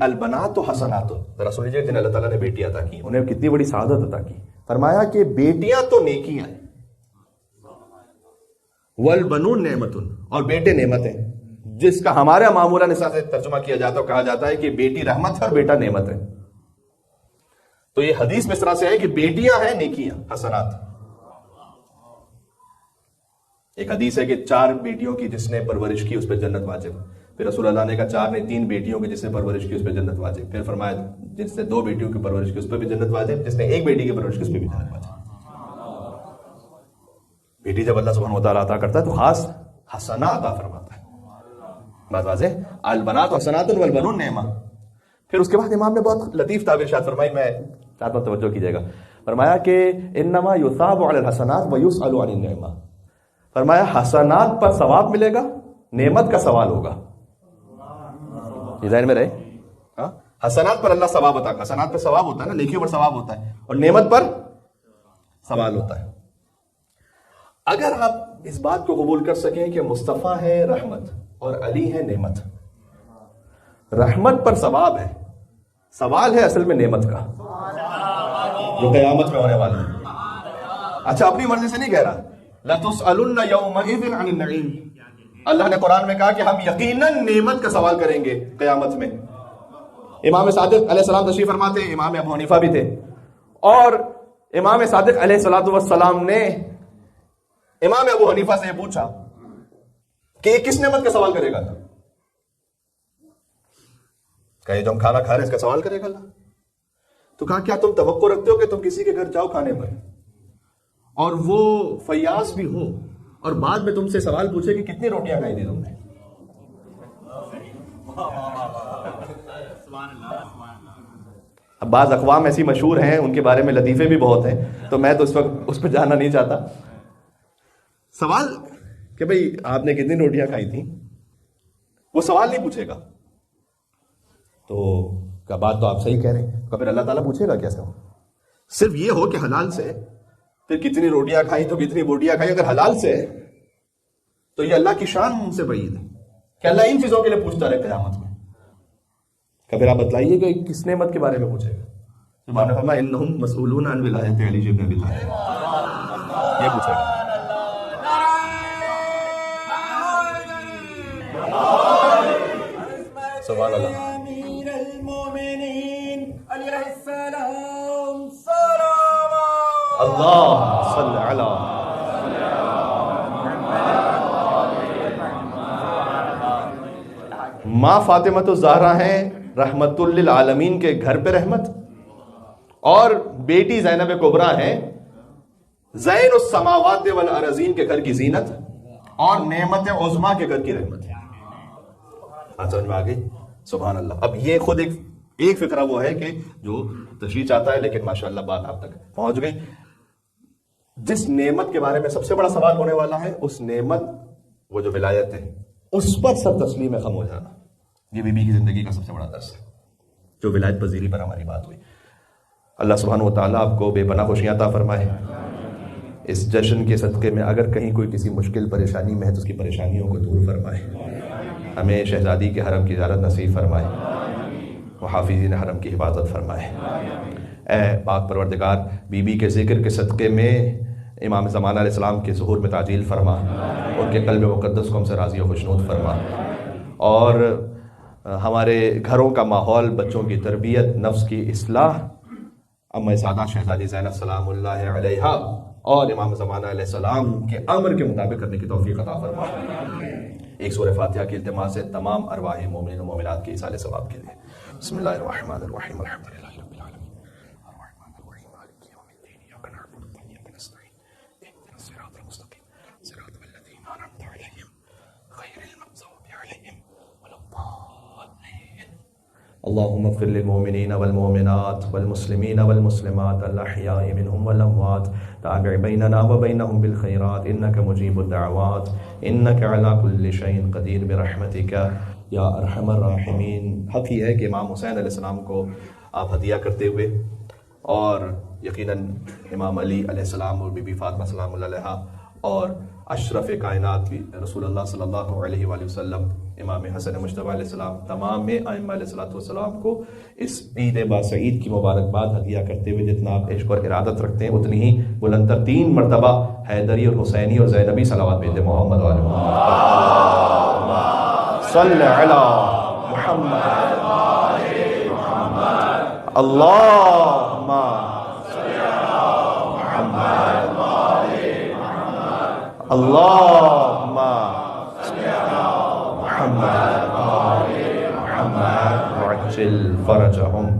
البنات و حسنات، رسول جن اللہ تعالیٰ نے بیٹی عطا کی انہیں کتنی بڑی سعادت عطا کی. فرمایا کہ بیٹیاں تو نیکیاں ہیں والبنون نعمت، اور بیٹے نعمت ہیں، جس کا ہمارے معمولاً اس سے ترجمہ کیا جاتا ہے، کہا جاتا ہے کہ بیٹی رحمت ہے اور بیٹا نعمت ہے. تو یہ حدیث میں اس طرح سے ہے کہ بیٹیاں ہیں نیکیاں حسنات. ایک حدیث ہے کہ 4 بیٹیوں کی جس نے پرورش کی اس پہ جنت واجب. پھر رسول اللہ نے کہا 4 نے 3 بیٹیوں کی جس نے پرورش کی اس پہ جنت واجب. پھر فرمایا جس نے 2 بیٹیوں کی پرورش کی اس پہ بھی جنت واجب، جس نے 1 بیٹی کی پرورش کی اس پہ بھی جنت واجب. بیٹی جب اللہ سبحانہ و تعالیٰ عطا کرتا ہے تو خاص حسنہ عطا فرماتا ہے. بات واضح. البنات حسنات والبنون نعمہ. پھر اس کے بعد امام نے بہت لطیف تعبیر ارشاد فرمائی، میں چاہتا ہوں توجہ کیجیے گا. فرمایا کہ انما یثاب علی الحسنات ویسأل عن النعمہ. فرمایا حسنات پر ثواب ملے گا، نعمت کا سوال ہوگا. یہ ذہن میں رہے. ہاں، حسنات پر اللہ ثواب عطا کرتا ہے. حسنات پہ ثواب ہوتا ہے نا، نیکیوں پر ثواب ہوتا ہے، اور نعمت پر سوال ہوتا ہے. اگر آپ اس بات کو قبول کر سکیں کہ مصطفیٰ ہے رحمت اور علی ہے نعمت، رحمت پر ثواب ہے، سوال ہے اصل میں نعمت کا جو قیامت میں ہونے والا ہے. اچھا، اپنی مرضی سے نہیں کہہ رہا. لَتُسْأَلُنَّ يَوْمَئِذٍ عَنِ النَّعِيمِ. اللہ نے قرآن میں کہا کہ ہم یقیناً نعمت کا سوال کریں گے قیامت میں. امام صادق علیہ السلام تشریف فرماتے ہیں، امام ابو حنیفہ بھی تھے، اور امام صادق علیہ السلام نے امام ابو حنیفہ سے یہ پوچھا کہ یہ کس نعمت کا سوال کرے گا؟ کہ یہ جو ہم کھانا کھا رہے ہیں اس کا سوال کرے گا اللہ؟ تو کہا کیا تم توقع رکھتے ہو کہ تم کسی کے گھر جاؤ کھانے پر اور وہ فیاض بھی ہو اور بعد میں تم سے سوال پوچھے کہ کتنی روٹیاں کھائی تھی تم نے؟ اب بعض اقوام ایسی مشہور ہیں، ان کے بارے میں لطیفے بھی بہت ہیں، تو میں تو اس وقت اس پہ جانا نہیں چاہتا. سوال کہ بھئی آپ نے کتنی روٹیاں کھائی تھیں، وہ سوال نہیں پوچھے گا. تو کیا بات تو آپ صحیح کہہ رہے ہیں. پھر اللہ تعالیٰ پوچھے گا کیسے ہو؟ صرف یہ ہو کہ حلال سے، پھر کتنی روٹیاں کھائیں تو کتنی بوٹیاں کھائیں. اگر حلال سے تو یہ اللہ کی شان سے بعید ہے کہ اللہ ان چیزوں کے لیے پوچھتا رہے قیامت میں. پھر آپ بتلائیے کہ کس نعمت کے بارے میں پوچھے گا. سبحان نے فرمایا انہم مسئولون عن ولایت علی ابن ابی طالب. یہ پوچھے گا. سبحان اللہ. امیر المومنین علیہ السلام صلوات. اللہ صلی علی ماں فاطمۃ الزہرا ہیں رحمت للعالمین کے گھر پہ رحمت، اور بیٹی زینب کبریٰ ہیں زین السماوات والارضین کے گھر کی زینت، اور نعمت عظمیٰ کے گھر کی رحمت. سمجھ میں آ گئی؟ سبحان اللہ. اب یہ خود ایک فکرہ وہ ہے کہ جو تشریح چاہتا ہے، لیکن ماشاءاللہ بات آپ تک پہنچ گئی. جس نعمت کے بارے میں سب سے بڑا سوال ہونے والا ہے، اس نعمت وہ جو ولایت ہے اس پر سب تسلیم خم ہو جانا. یہ بی بی کی زندگی کا سب سے بڑا درس ہے جو ولایت پذیری پر ہماری بات ہوئی. اللہ سبحانہ و تعالیٰ آپ کو بے پناہ خوشیاں عطا فرمائے. اس جشن کے صدقے میں اگر کہیں کوئی کسی مشکل پریشانی میں ہے تو اس کی پریشانیوں کو دور فرمائے. ہمیں شہزادی کے حرم کی زیارت نصیب فرمائے، محافظین حرم کی حفاظت فرمائے. اے پاک پروردگار، بی بی کے ذکر کے صدقے میں امام زمانہ علیہ السلام کے ظہور میں تعجیل فرما، ان کے قلب مقدس کو ہم سے راضی و خوشنود فرما، اور ہمارے گھروں کا ماحول، بچوں کی تربیت، نفس کی اصلاح ام سعادہ شہزادی زینب سلام اللہ علیہا اور امام زمانہ علیہ السلام کے امر کے مطابق کرنے کی توفیق عطا فرما. ایک سورہ فاتحہ کی التماس ہے تمام ارواح مومنین و مومنات کے ایصال ثواب کے لیے. بسم اللہ الرحمن الرحیم. الحمدللہ رب العالمین الرحمن الرحیم مالک یوم الدین ایاک نعبد و ایاک نستعین اهدنا الصراط المستقیم صراط الذین انعمت علیہم غیر المغضوب علیہم ولا الضالین. اللهم اغفر للمؤمنين والمؤمنات والمسلمين والمسلمات الأحياء منهم والأموات تابع بيننا وبينهم بالخيرات إنك مجيب الدعوات إنك على كل شيء قدير برحمتك یا ارحم الراحمین. حق یہ ہے کہ امام حسین علیہ السلام کو آپ ہدیہ کرتے ہوئے، اور یقیناً امام علی علیہ السلام اور بی بی فاطمہ سلام اللہ علیہا اور اشرف کائنات بھی رسول اللہ صلی اللہ علیہ وآلہ وسلم، امام حسن مجتبی علیہ السلام، تمام ائمہ علیہ السلام کو اس عید باسعید کی مبارکباد ہدیہ کرتے ہوئے جتنا آپ عشق اور ارادت رکھتے ہیں اتنی ہی بلند تر 3 مرتبہ حیدری اور حسینی اور زینبی صلوات بھیج دیں محمد وعلی محمد صلی علی محمد اللہم اللہم محمد وعجل فرجہم